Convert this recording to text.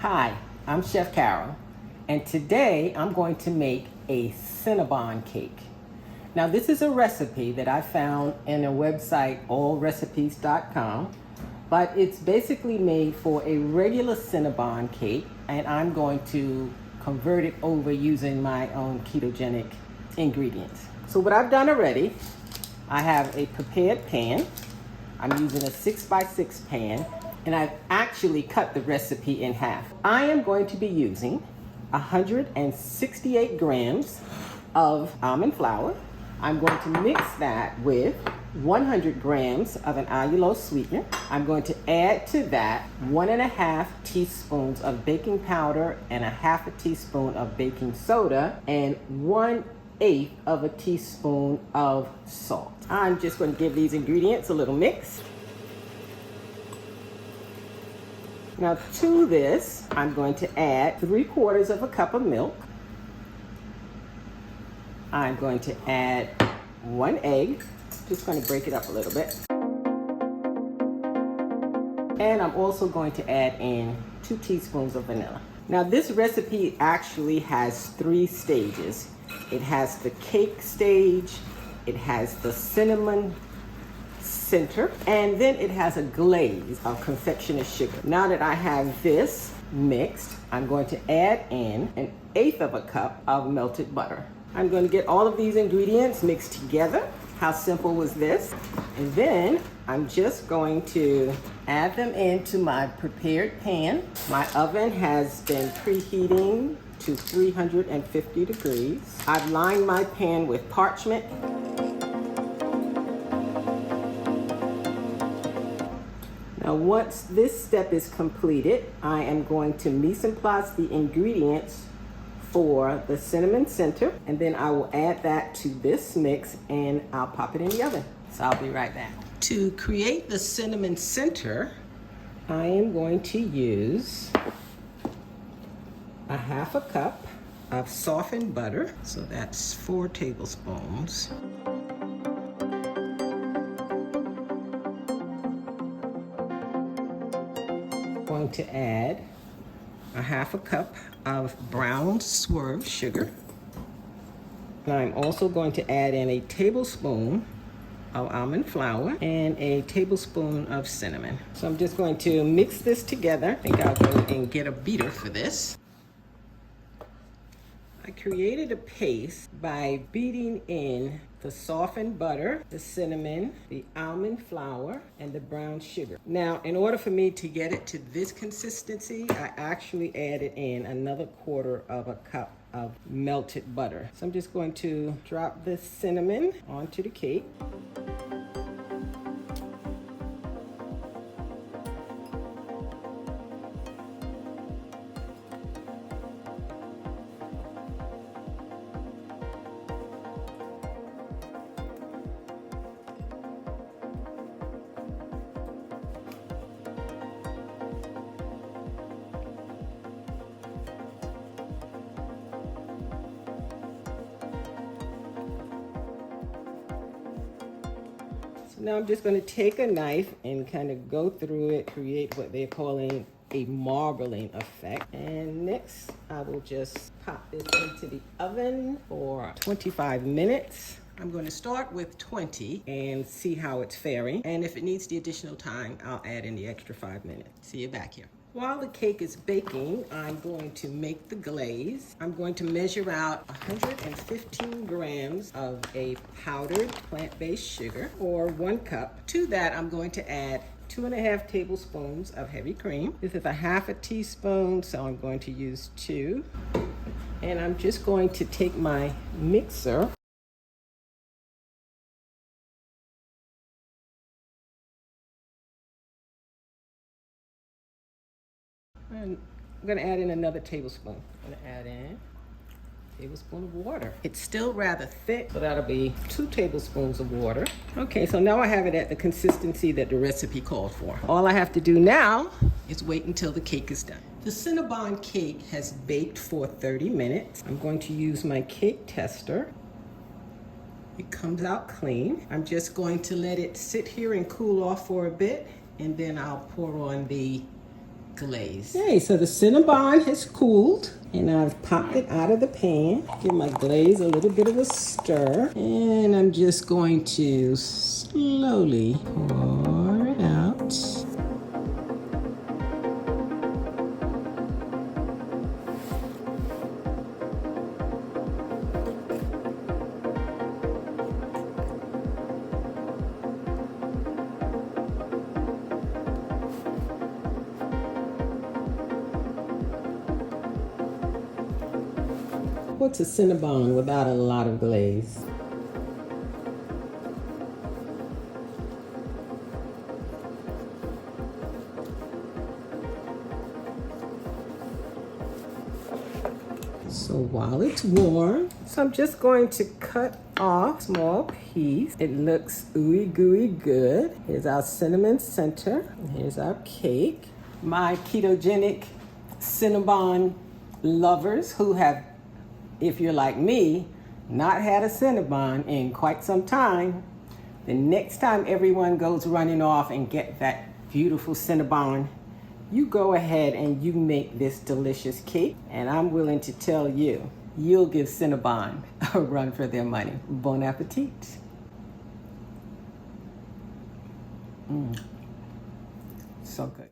Hi, I'm Chef Carol, and today I'm going to make a Cinnabon cake. Now this is a recipe that I found in a website, allrecipes.com, but it's basically made for a regular Cinnabon cake, and I'm going to convert it over using my own ketogenic ingredients. So what I've done already, I have a prepared pan. I'm using a 6x6 pan, and I've actually cut the recipe in half. I am going to be using 168 grams of almond flour. I'm going to mix that with 100 grams of an allulose sweetener. I'm going to add to that 1.5 teaspoons of baking powder and 1/2 teaspoon of baking soda and 1/8 of a teaspoon of salt. I'm just going to give these ingredients a little mix. Now to this, I'm going to add 3/4 of a cup of milk. I'm going to add 1 egg. Just going to break it up a little bit. And I'm also going to add in 2 teaspoons of vanilla. Now this recipe actually has 3 stages. It has the cake stage, it has the cinnamon center, and then it has a glaze of confectioner's sugar. Now that I have this mixed, I'm going to add in 1/8 of a cup of melted butter. I'm going to get all of these ingredients mixed together. How simple was this? And then I'm just going to add them into my prepared pan. My oven has been preheating to 350 degrees. I've lined my pan with parchment. Now once this step is completed, I am going to mise en place the ingredients for the cinnamon center, and then I will add that to this mix and I'll pop it in the oven. So I'll be right back. To create the cinnamon center, I am going to use 1/2 cup of softened butter. So that's 4 tablespoons. Going to add 1/2 cup of brown swerve sugar. And I'm also going to add in a tablespoon of almond flour and a tablespoon of cinnamon. So I'm just going to mix this together. I think I'll go and get a beater for this. I created a paste by beating in the softened butter, the cinnamon, the almond flour, and the brown sugar. Now, in order for me to get it to this consistency, I actually added in another 1/4 of a cup of melted butter. So I'm just going to drop this cinnamon onto the cake. Now I'm just going to take a knife and kind of go through it, create what they're calling a marbling effect. And next, I will just pop this into the oven for 25 minutes. I'm going to start with 20 and see how it's faring. And if it needs the additional time, I'll add in the extra 5 minutes. See you back here. While the cake is baking, I'm going to make the glaze. I'm going to measure out 115 grams of a powdered plant-based sugar, or 1 cup. To that, I'm going to add 2.5 tablespoons of heavy cream. This is 1/2 teaspoon, so I'm going to use 2. And I'm just going to take my mixer and I'm going to add in another tablespoon. I'm going to add in a tablespoon of water. It's still rather thick, so that'll be 2 tablespoons of water. Okay, so now I have it at the consistency that the recipe called for. All I have to do now is wait until the cake is done. The Cinnabon cake has baked for 30 minutes. I'm going to use my cake tester. It comes out clean. I'm just going to let it sit here and cool off for a bit, and then I'll pour on the glaze. Okay, so the Cinnabon has cooled and I've popped it out of the pan. Give my glaze a little bit of a stir. And I'm just going to slowly pour it out. What's a Cinnabon without a lot of glaze? So while it's warm, so I'm just going to cut off a small piece. It looks ooey gooey good. Here's our cinnamon center. Here's our cake. My ketogenic Cinnabon lovers who have, if you're like me, not had a Cinnabon in quite some time, the next time everyone goes running off and get that beautiful Cinnabon, you go ahead and you make this delicious cake, and I'm willing to tell you, you'll give Cinnabon a run for their money. Bon appetit. So good.